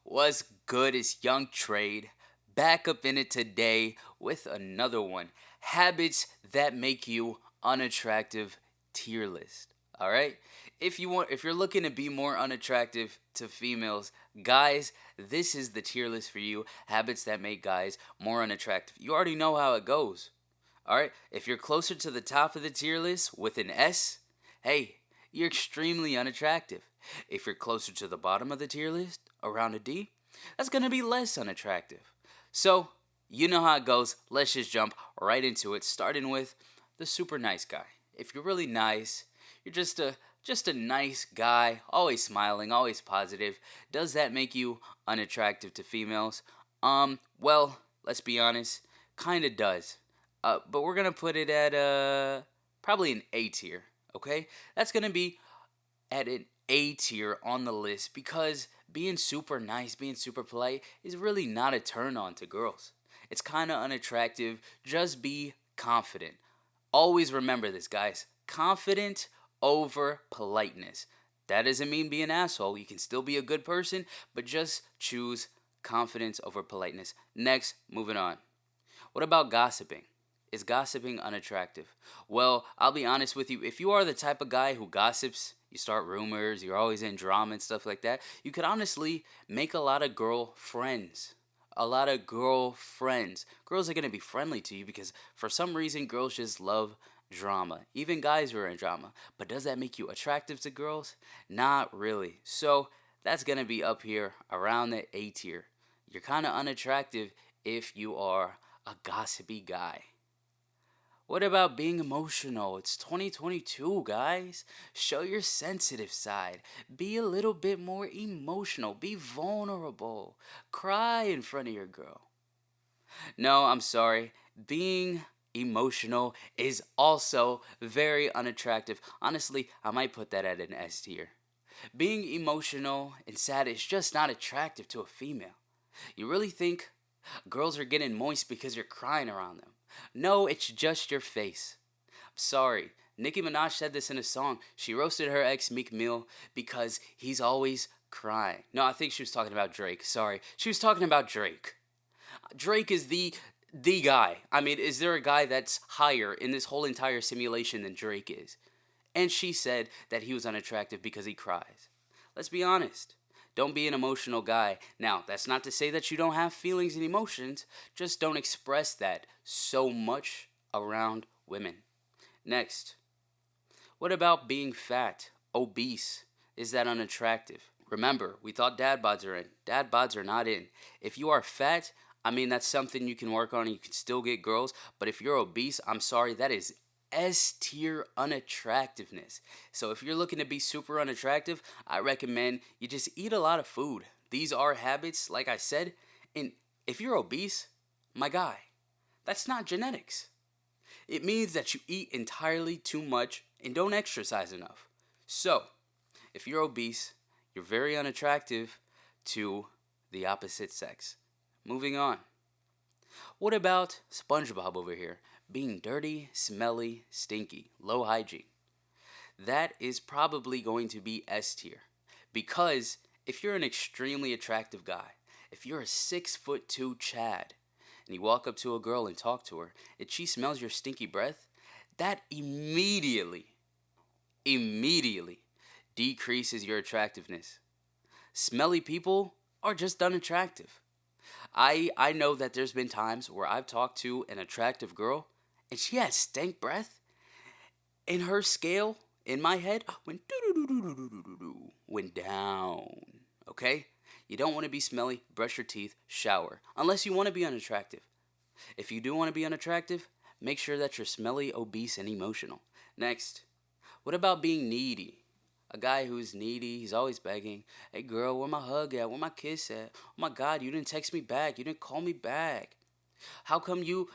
What's good? It's Young Trade. Back up in it today with another one. Habits that make you unattractive tier list. Alright? If you're looking to be more unattractive to females, guys, this is the tier list for you. Habits that make guys more unattractive. You already know how it goes. Alright? If you're closer to the top of the tier list with an S, hey, you're extremely unattractive. If you're closer to the bottom of the tier list, around a D, that's going to be less unattractive. So, you know how it goes. Let's just jump right into it, starting with the super nice guy. If you're really nice, you're just a nice guy, always smiling, always positive. Does that make you unattractive to females? Well, let's be honest, kind of does. But we're gonna put it at probably an A tier. Okay, that's gonna be at an A tier on the list because being super nice, being super polite is really not a turn on to girls. It's kind of unattractive. Just be confident. Always remember this, guys. Confident over politeness. That doesn't mean be an asshole. You can still be a good person, but just choose confidence over politeness. Next, moving on. What about gossiping? Is gossiping unattractive? Well, I'll be honest with you. If you are the type of guy who gossips, you start rumors, you're always in drama and stuff like that, you could honestly make a lot of girl friends. A lot of girl friends. Girls are going to be friendly to you because for some reason girls just love drama. Even guys are in drama. But does that make you attractive to girls? Not really. So that's going to be up here around the A tier. You're kind of unattractive if you are a gossipy guy. What about being emotional? It's 2022, guys. Show your sensitive side. Be a little bit more emotional. Be vulnerable. Cry in front of your girl. No, I'm sorry. Being emotional is also very unattractive. Honestly, I might put that at an S tier. Being emotional and sad is just not attractive to a female. You really think girls are getting moist because you're crying around them? No, it's just your face. I'm sorry. Nicki Minaj said this in a song. She roasted her ex Meek Mill because he's always crying. No, I think she was talking about Drake. Sorry. She was talking about Drake. Drake is the guy. I mean, is there a guy that's higher in this whole entire simulation than Drake is? And she said that he was unattractive because he cries. Let's be honest. Don't be an emotional guy. Now, that's not to say that you don't have feelings and emotions, just don't express that so much around women. Next, what about being fat, obese? Is that unattractive? Remember, we thought dad bods are in. Dad bods are not in. If you are fat, I mean, that's something you can work on and you can still get girls. But if you're obese, I'm sorry, that is S tier unattractiveness. So if you're looking to be super unattractive, I recommend you just eat a lot of food. These are habits, like I said. And if you're obese, my guy, that's not genetics. It means that you eat entirely too much and don't exercise enough. So, if you're obese, you're very unattractive to the opposite sex. Moving on. What about SpongeBob over here? Being dirty, smelly, stinky, low hygiene. That is probably going to be S tier. Because if you're an extremely attractive guy, if you're a 6'2" Chad, and you walk up to a girl and talk to her, and she smells your stinky breath, that immediately decreases your attractiveness. Smelly people are just unattractive. I know that there's been times where I've talked to an attractive girl and she has stank breath and her scale in my head went down. Okay? You don't want to be smelly, brush your teeth, shower. Unless you want to be unattractive. If you do want to be unattractive, make sure that you're smelly, obese, and emotional. Next, what about being needy? A guy who's needy, he's always begging. Hey girl, where my hug at? Where my kiss at? Oh my god, you didn't text me back. You didn't call me back. How come you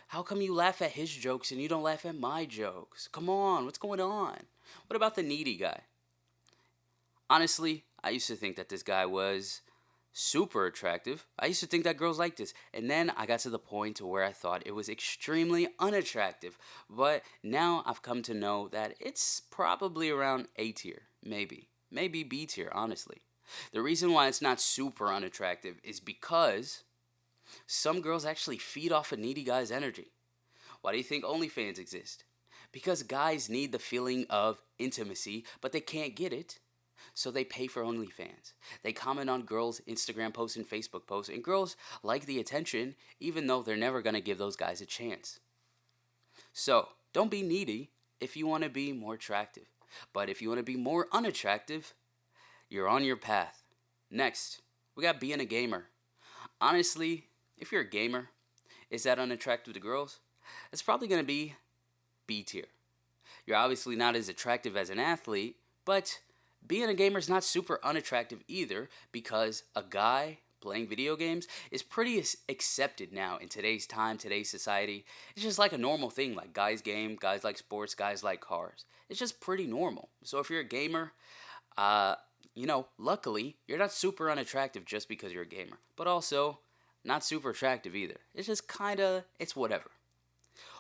laugh at his jokes and you don't laugh at my jokes? Come on, what's going on? What about the needy guy? Honestly, I used to think that this guy was super attractive. I used to think that girls like this. And then I got to the point to where I thought it was extremely unattractive. But now I've come to know that it's probably around A tier, maybe. Maybe B tier, honestly. The reason why it's not super unattractive is because some girls actually feed off a needy guy's energy. Why do you think OnlyFans exist? Because guys need the feeling of intimacy, but they can't get it, so they pay for OnlyFans. They comment on girls' Instagram posts and Facebook posts, and girls like the attention, even though they're never gonna give those guys a chance. So, don't be needy if you wanna be more attractive. But if you wanna be more unattractive, you're on your path. Next, we got being a gamer. Honestly, if you're a gamer, is that unattractive to girls? It's probably gonna be B tier. You're obviously not as attractive as an athlete, but being a gamer is not super unattractive either because a guy playing video games is pretty accepted now in today's time, today's society. It's just like a normal thing, like guys game, guys like sports, guys like cars. It's just pretty normal. So if you're a gamer, uh, luckily, you're not super unattractive just because you're a gamer, but also not super attractive either. It's just it's whatever.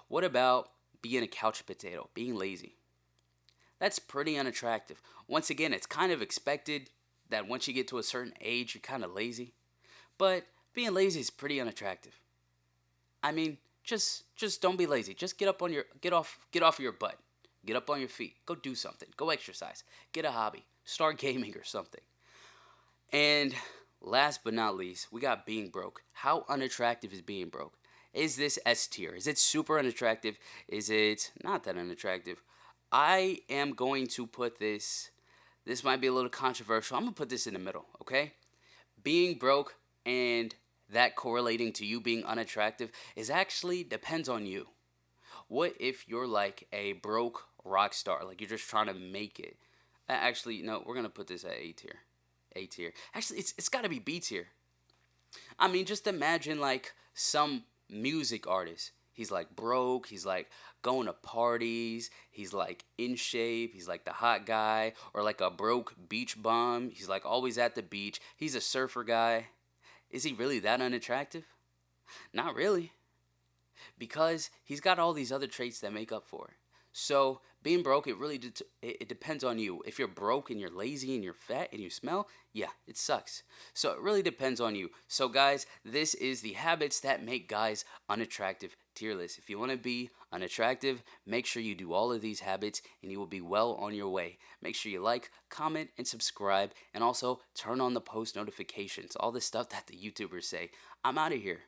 What about being a couch potato, being lazy? That's pretty unattractive. Once again, it's kind of expected that once you get to a certain age, you're kind of lazy. But being lazy is pretty unattractive. I mean, just don't be lazy. Just get off your butt. Get up on your feet. Go do something. Go exercise. Get a hobby. Start gaming or something. And last but not least, we got being broke. How unattractive is being broke? Is this S tier? Is it super unattractive? Is it not that unattractive? I am going to put this might be a little controversial. I'm going to put this in the middle, okay? Being broke and that correlating to you being unattractive is actually depends on you. What if you're like a broke rock star, like you're just trying to make it? Actually, no, we're going to put this at A tier. A tier. Actually, it's got to be B tier. I mean, just imagine like some music artist. He's like broke, he's like going to parties, he's like in shape, he's like the hot guy, or like a broke beach bum. He's like always at the beach. He's a surfer guy. Is he really that unattractive? Not really, because he's got all these other traits that make up for it. So being broke, it depends on you. If you're broke and you're lazy and you're fat and you smell, yeah, it sucks. So it really depends on you. So guys, this is the habits that make guys unattractive tier list. If you want to be unattractive, make sure you do all of these habits and you will be well on your way. Make sure you like, comment, and subscribe, and also turn on the post notifications. All the stuff that the YouTubers say. I'm out of here.